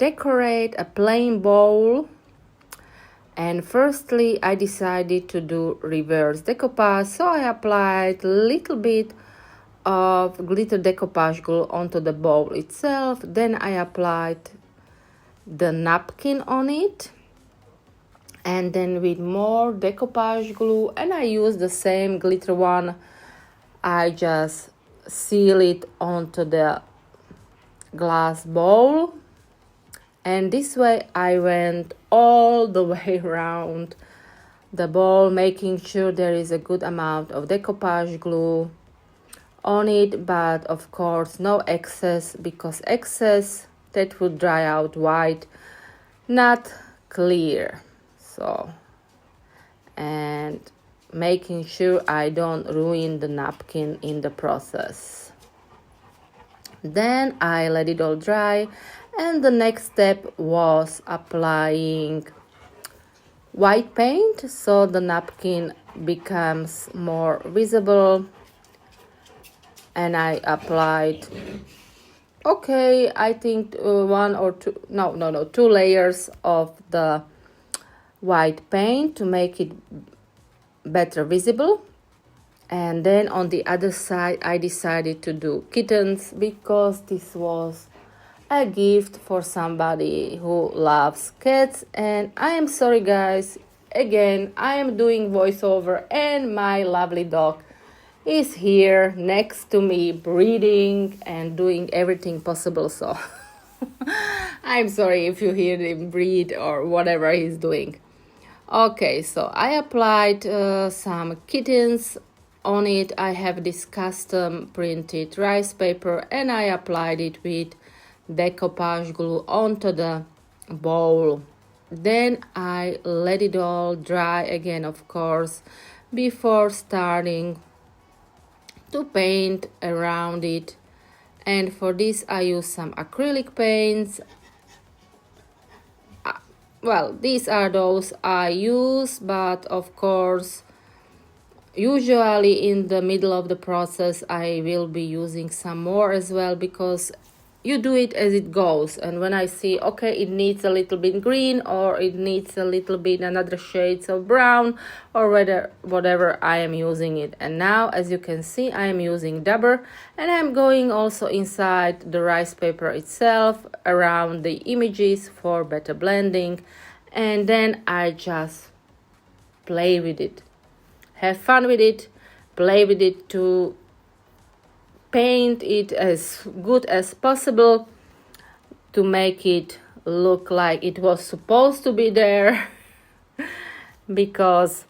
decorate a plain bowl. And firstly, I decided to do reverse decoupage, so I applied a little bit of glitter decoupage glue onto the bowl itself. Then I applied the napkin on it, and then with more decoupage glue, and I used the same glitter one. I just seal it onto the glass bowl, and this way I went all the way around the bowl, making sure there is a good amount of decoupage glue on it, but of course no excess, because excess that would dry out white, not clear. So, and making sure I don't ruin the napkin in the process. Then I let it all dry, and the next step was applying white paint so the napkin becomes more visible. And I applied, okay, I think one or two, no, 2 layers of the white paint to make it better visible. And then on the other side I decided to do kittens, because this was a gift for somebody who loves cats. And I am sorry guys, again I am doing voiceover and my lovely dog is here next to me, breathing and doing everything possible, so I'm sorry if you hear him breathe or whatever he's doing. Okay, so I applied some kittens on it. I have this custom printed rice paper, and I applied it with decoupage glue onto the bowl. Then I let it all dry again, of course, before starting to paint around it. And for this I use some acrylic paints. Well, these are those I use, but of course usually in the middle of the process I will be using some more as well, because you do it as it goes. And when I see, okay, it needs a little bit green, or it needs a little bit another shades of brown, or whatever, I am using it. And now, as you can see, I am using dabber, and I'm going also inside the rice paper itself around the images for better blending. And then I just play with it, have fun with it, play with it to paint it as good as possible to make it look like it was supposed to be there because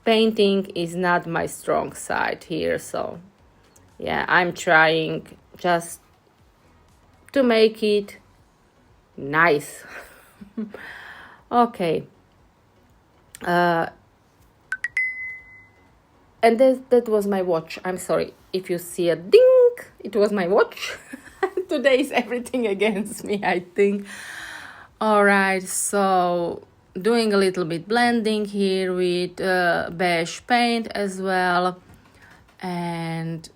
painting is not my strong side here. So yeah, I'm trying just to make it nice. Okay, and that was my watch. I'm sorry if you see a ding, it was my watch. Today is everything against me, I think. All right, so doing a little bit blending here with beige paint as well. And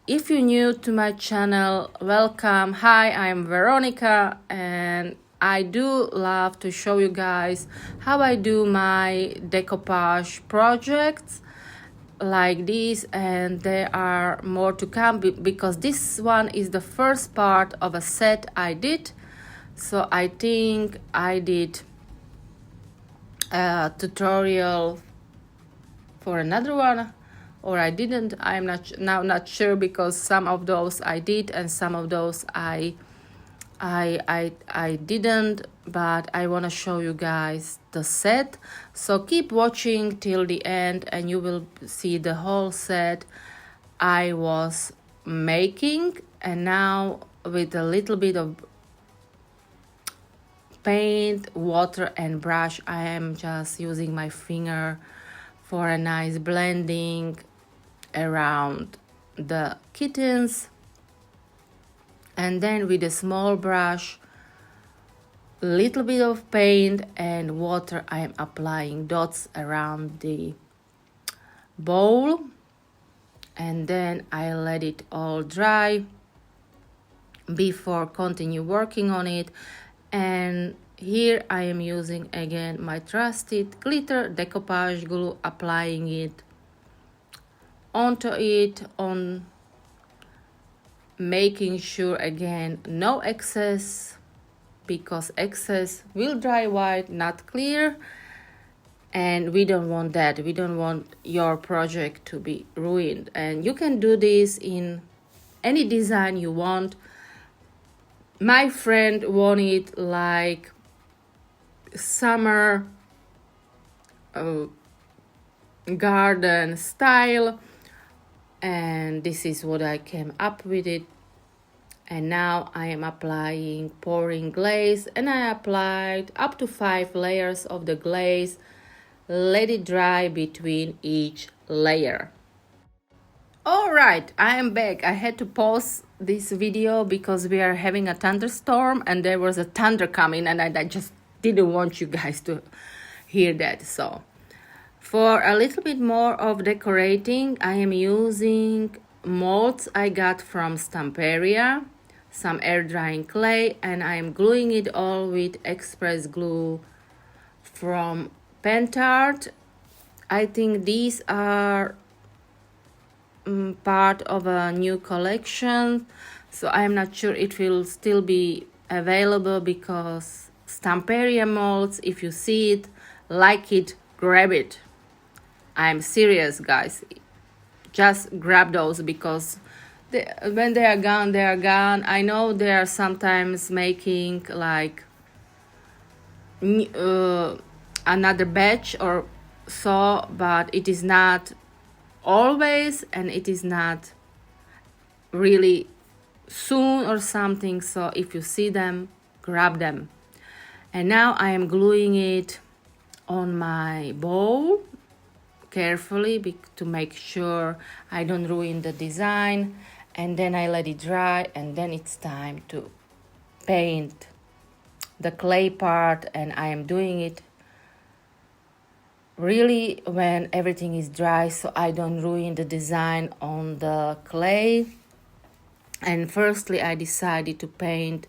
if you're new to my channel, welcome. Hi, I'm Veronica, and I do love to show you guys how I do my decoupage projects like this, and there are more to come because this one is the first part of a set I did. So I think I did a tutorial for another one, or I didn't. I'm not sure, because some of those I did and some of those I didn't, but I want to show you guys the set. So keep watching till the end and you will see the whole set I was making. And now with a little bit of paint, water and brush, I am just using my finger for a nice blending around the kittens. And then with a small brush, little bit of paint and water, I am applying dots around the bowl. And then I let it all dry before continue working on it. And here I am using again my trusted glitter decoupage glue, applying it onto it, on making sure again no excess, because excess will dry white, not clear, and we don't want that. We don't want your project to be ruined. And you can do this in any design you want. My friend wanted like summer garden style, and this is what I came up with it. And now I am applying pouring glaze, and I applied up to 5 layers of the glaze. Let it dry between each layer. All right, I am back. I had to pause this video because we are having a thunderstorm and there was a thunder coming, and I just didn't want you guys to hear that. So for a little bit more of decorating, I am using molds I got from Stamperia, some air drying clay, and I am gluing it all with express glue from Pentart. I think these are part of a new collection, so I'm not sure it will still be available, because Stamperia molds, if you see it, like it, grab it. I'm serious, guys. Just grab those, because when they are gone, they are gone. I know they are sometimes making like another batch or so, but it is not always, and it is not really soon or something. So if you see them, grab them. And now I am gluing it on my bowl carefully to make sure I don't ruin the design. And then I let it dry, and then it's time to paint the clay part. And I am doing it really when everything is dry, so I don't ruin the design on the clay. And firstly, I decided to paint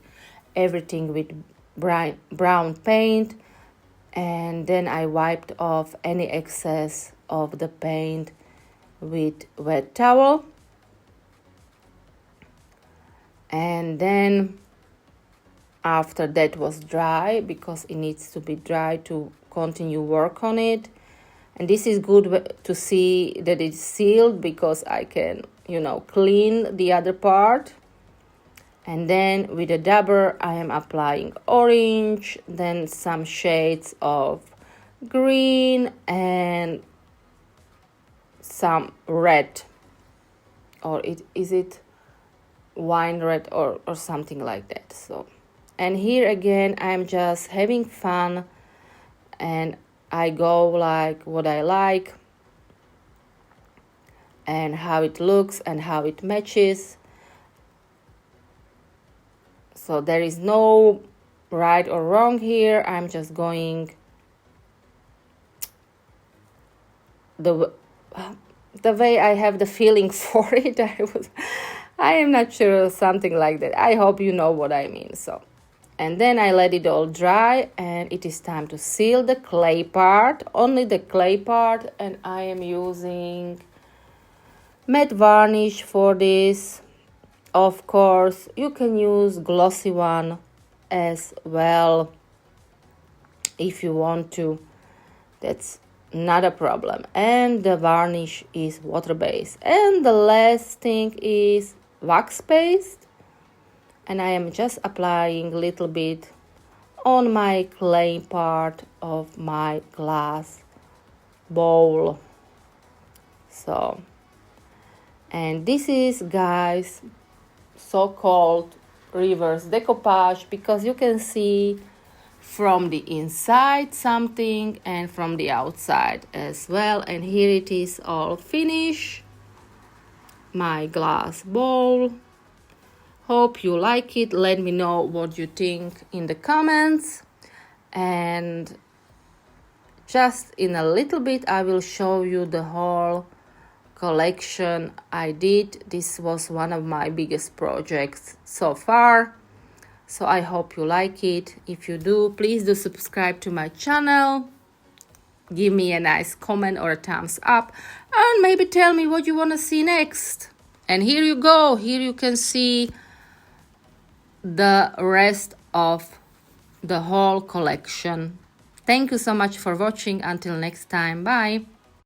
everything with brown paint, and then I wiped off any excess of the paint with wet towel. And then after that was dry, because it needs to be dry to continue work on it. And this is good to see that it's sealed, because I can, clean the other part. And then with a dabber, I am applying orange, then some shades of green, and some red. Or is it wine red or something like that. So, and here again, I'm just having fun, and I go like what I like and how it looks and how it matches. So there is no right or wrong here. I'm just going the way I have the feeling for it. I am not sure, something like that. I hope you know what I mean. So, and then I let it all dry, and it is time to seal the clay part, only the clay part. And I am using matte varnish for this. Of course, you can use glossy one as well if you want to. That's not a problem. And the varnish is water-based. And the last thing is wax paste. And I am just applying a little bit on my clay part of my glass bowl. So, and this is, guys, so-called reverse decoupage, because you can see from the inside something and from the outside as well. And here it is all finished, my glass bowl. Hope you like it. Let me know what you think in the comments. And just in a little bit I will show you the whole collection I did. This was one of my biggest projects so far. So I hope you like it. If you do, please do subscribe to my channel. Give me a nice comment or a thumbs up, and maybe tell me what you want to see next. And here you go. Here you can see the rest of the whole collection. Thank you so much for watching. Until next time. Bye.